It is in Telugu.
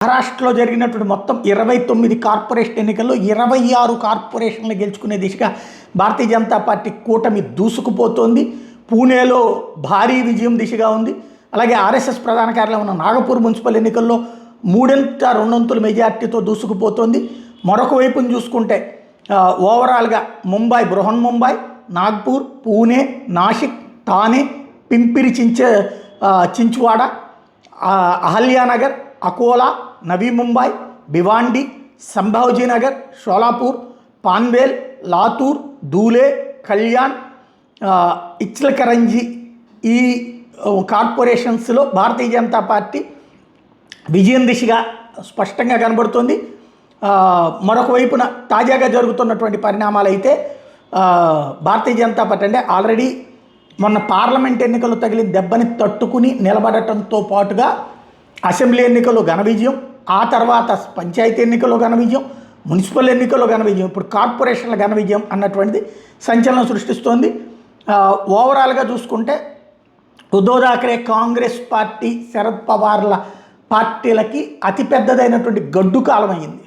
మహారాష్ట్రలో జరిగినటువంటి మొత్తం 29 కార్పొరేషన్ ఎన్నికల్లో 26 కార్పొరేషన్లు గెలుచుకునే దిశగా భారతీయ జనతా పార్టీ కూటమి దూసుకుపోతోంది. పూణేలో భారీ విజయం దిశగా ఉంది. అలాగే ఆర్ఎస్ఎస్ ప్రధాన కార్యాలయం ఉన్న నాగపూర్ మున్సిపల్ ఎన్నికల్లో 2/3 మెజార్టీతో దూసుకుపోతోంది. మరొక వైపును చూసుకుంటే ఓవరాల్గా ముంబై, బృహన్ ముంబై, నాగ్పూర్, పూణే, నాసిక్, థానే, పింపిరి చించ్వాడ, అహల్యానగర్, అకోలా, నవీ ముంబై, భివాండి, సంభాజీనగర్, షోలాపూర్, పాన్వేల్, లాతూర్, ధూలే, కళ్యాణ్, ఇచ్లకరంజీ ఈ కార్పొరేషన్స్లో భారతీయ జనతా పార్టీ విజయం దిశగా స్పష్టంగా కనబడుతుంది. మరొక వైపున తాజాగా జరుగుతున్నటువంటి పరిణామాలు అయితే భారతీయ జనతా పార్టీ అంటే ఆల్రెడీ మొన్న పార్లమెంట్ ఎన్నికలు తగిలిన దెబ్బని తట్టుకుని నిలబడటంతో పాటుగా అసెంబ్లీ ఎన్నికల్లో ఘన విజయం, ఆ తర్వాత పంచాయతీ ఎన్నికల్లో ఘన విజయం, మున్సిపల్ ఎన్నికల్లో ఘన విజయం, ఇప్పుడు కార్పొరేషన్ల ఘన విజయం అన్నటువంటిది సంచలనం సృష్టిస్తోంది. ఓవరాల్గా చూసుకుంటే ఉద్ధవ్ ఠాక్రే కాంగ్రెస్ పార్టీ, శరద్ పవార్ల పార్టీలకి అతిపెద్దదైనటువంటి గడ్డు కాలం అయింది.